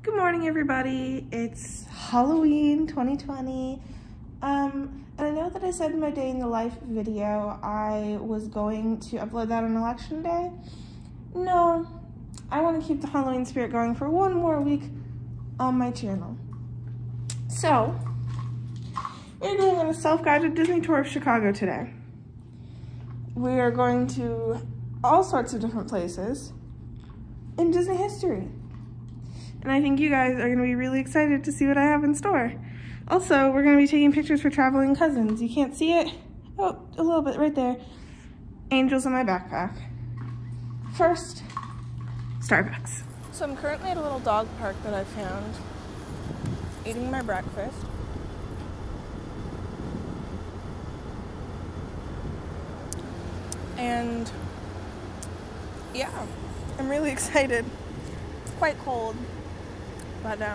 Good morning, everybody. It's Halloween 2020. And I know that I said in my day in the life video I was going to upload that on election day. No, I want to keep the Halloween spirit going for one more week on my channel. So, we're going on a self-guided Disney tour of Chicago today. We are going to all sorts of different places in Disney history. And I think you guys are going to be really excited to see what I have in store. Also, we're going to be taking pictures for traveling cousins. You can't see it? Oh, a little bit right there. Angels in my backpack. First, Starbucks. So I'm currently at a little dog park that I found, eating my breakfast. And yeah, I'm really excited. It's quite cold, but I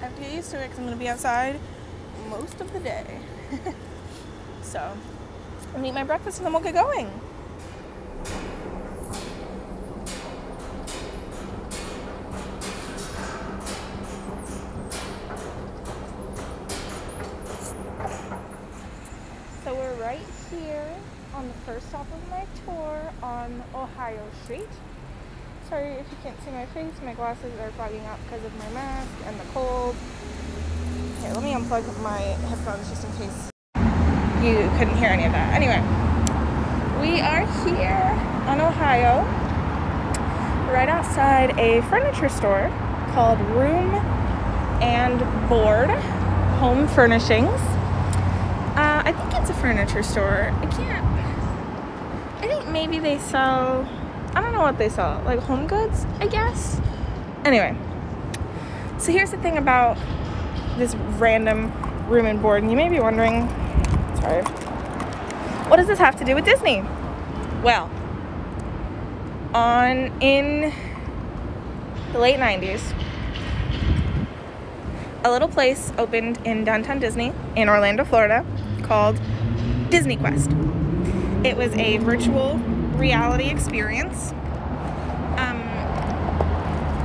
have to get used to it because I'm going to be outside most of the day. So I'm going to eat my breakfast and then we'll get going. So we're right here on the first stop of my tour on Ohio Street. Sorry if you can't see my face, my glasses are fogging up because of my mask and the cold. Okay, let me unplug my headphones just in case you couldn't hear any of that. Anyway, we are here on Ohio, right outside a furniture store called Room and Board Home Furnishings. I think it's a furniture store. I think maybe they sell, I don't know what they sell, like home goods, I guess. Anyway, so here's the thing about this random room and board, and you may be wondering, sorry, what does this have to do with Disney? Well, in the late 90s, a little place opened in downtown Disney in Orlando, Florida, called Disney Quest. It was a virtual reality experience.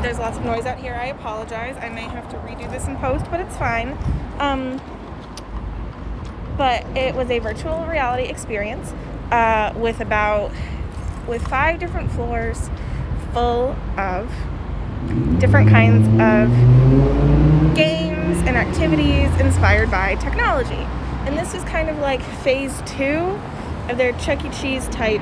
There's lots of noise out here. I apologize. I may have to redo this in post, but it's fine. But it was a virtual reality experience with 5 different floors full of different kinds of games and activities inspired by technology. And this was kind of like phase 2 of their Chuck E. Cheese type,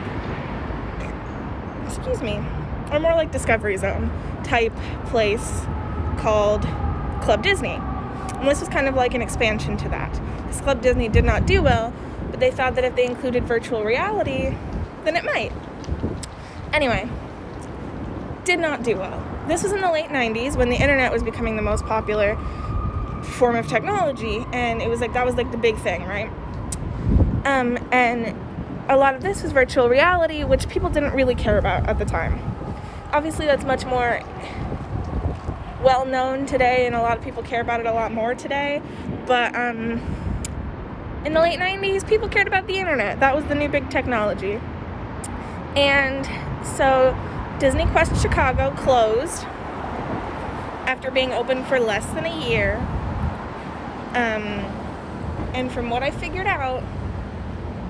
or more like Discovery Zone type place called Club Disney. And this was kind of like an expansion to that. This Club Disney did not do well, but they thought that if they included virtual reality, then it might. Anyway, did not do well. This was in the late 90s when the internet was becoming the most popular form of technology, and it was like, that was like the big thing, right? And a lot of this was virtual reality, which people didn't really care about at the time. Obviously, that's much more well known today, and a lot of people care about it a lot more today. But in the late 90s, people cared about the internet. That was the new big technology. And so Disney Quest Chicago closed after being open for less than a year. And from what I figured out,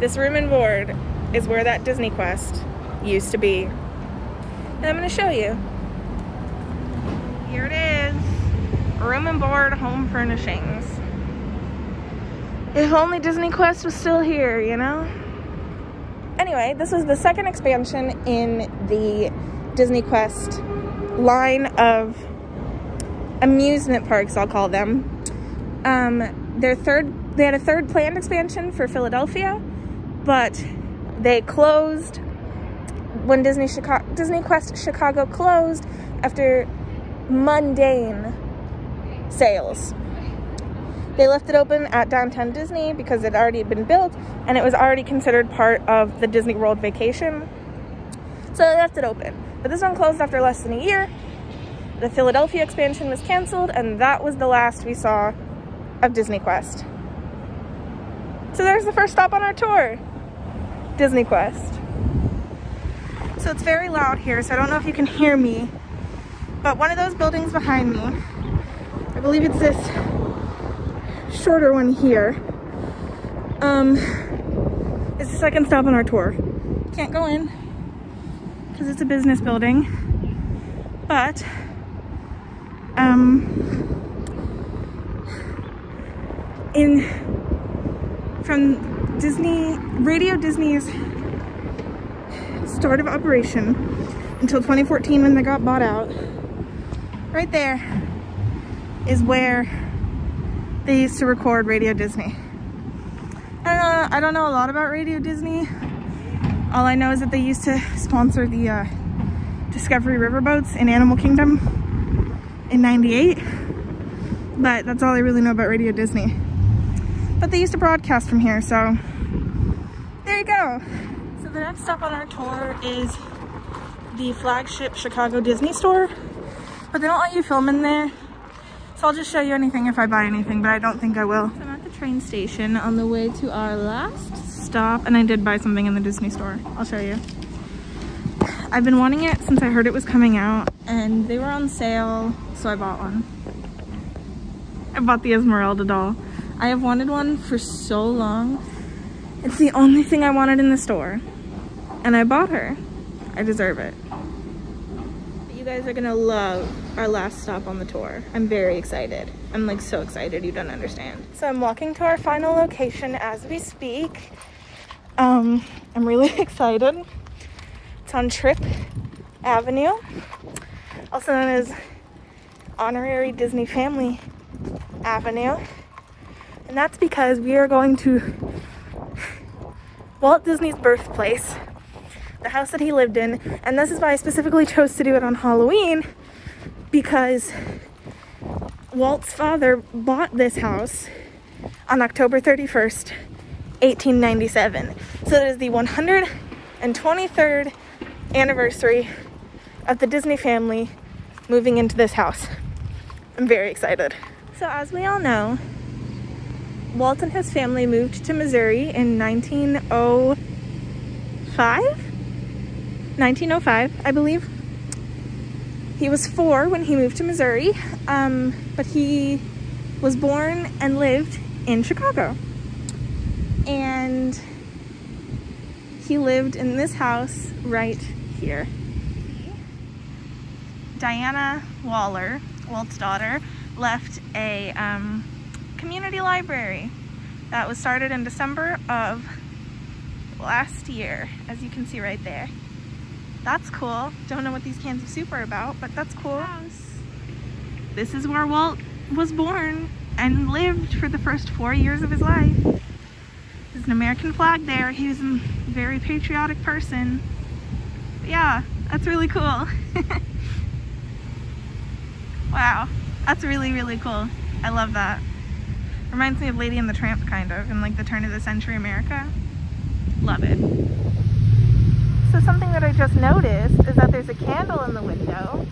this room and board is where that Disney Quest used to be. And I'm going to show you. Here it is. Room and board home furnishings. If only Disney Quest was still here, you know? Anyway, this is the second expansion in the Disney Quest line of amusement parks, I'll call them. They had a third planned expansion for Philadelphia, but they closed when Disney Quest Chicago closed after mundane sales. They left it open at downtown Disney because it already had been built and it was already considered part of the Disney World vacation. So they left it open. But this one closed after less than a year. The Philadelphia expansion was canceled, and that was the last we saw of Disney Quest. So there's the first stop on our tour, Disney Quest. So it's very loud here, so I don't know if you can hear me But one of those buildings behind me, I believe it's this shorter one here, is the second stop on our tour. Can't go in because it's a business building, but from Radio Disney's start of operation until 2014 when they got bought out, right there is where they used to record Radio Disney. I don't know a lot about Radio Disney. All I know is that they used to sponsor the Discovery Riverboats in Animal Kingdom in '98. But that's all I really know about Radio Disney. But they used to broadcast from here, so there you go. So the next stop on our tour is the flagship Chicago Disney store. But they don't let you film in there. So I'll just show you anything if I buy anything, but I don't think I will. So I'm at the train station on the way to our last stop, and I did buy something in the Disney store. I'll show you. I've been wanting it since I heard it was coming out, and they were on sale, so I bought one. I bought the Esmeralda doll. I have wanted one for so long. It's the only thing I wanted in the store, and I bought her. I deserve it. You guys are gonna love our last stop on the tour. I'm very excited. I'm like so excited, you don't understand. So I'm walking to our final location as we speak. I'm really excited. It's on Tripp Avenue, also known as Honorary Disney Family Avenue. And that's because we are going to Walt Disney's birthplace, the house that he lived in. And this is why I specifically chose to do it on Halloween, because Walt's father bought this house on October 31st, 1897. So it is the 123rd anniversary of the Disney family moving into this house. I'm very excited. So as we all know, Walt and his family moved to Missouri in 1905, I believe. He was 4 when he moved to Missouri, but he was born and lived in Chicago. And he lived in this house right here. Diana Waller, Walt's daughter, left a community library that was started in December of last year, as you can see right there. That's cool. Don't know what these cans of soup are about, but that's cool. This is where Walt was born and lived for the first 4 years of his life. There's an American flag there. He was a very patriotic person. But yeah, that's really cool. Wow, that's really, really cool. I love that. Reminds me of Lady and the Tramp, kind of, in like the turn of the century America. Love it. So something that I just noticed is that there's a candle in the window.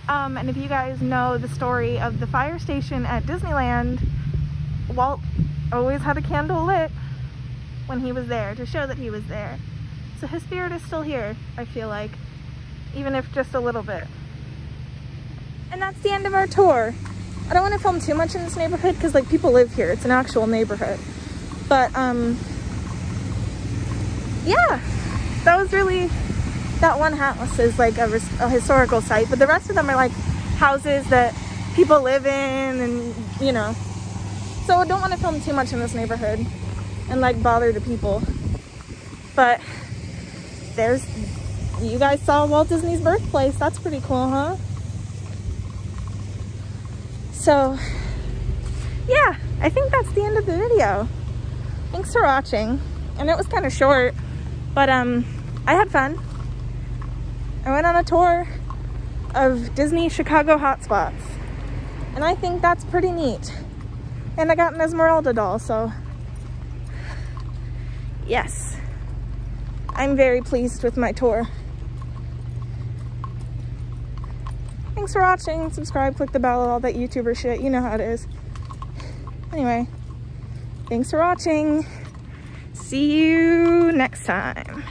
And if you guys know the story of the fire station at Disneyland, Walt always had a candle lit when he was there to show that he was there. So his spirit is still here, I feel like, even if just a little bit. And that's the end of our tour. I don't want to film too much in this neighborhood because like people live here. It's an actual neighborhood. But yeah, that was really, that one house is like a historical site, but the rest of them are like houses that people live in, and you know. So I don't want to film too much in this neighborhood and like bother the people. But you guys saw Walt Disney's birthplace. That's pretty cool, huh? So yeah, I think that's the end of the video. Thanks for watching. And it was kind of short, but I had fun. I went on a tour of Disney Chicago hotspots, and I think that's pretty neat. And I got an Esmeralda doll, so yes, I'm very pleased with my tour. Thanks for watching. Subscribe, click the bell, all that YouTuber shit. You know how it is. Anyway, thanks for watching. See you next time.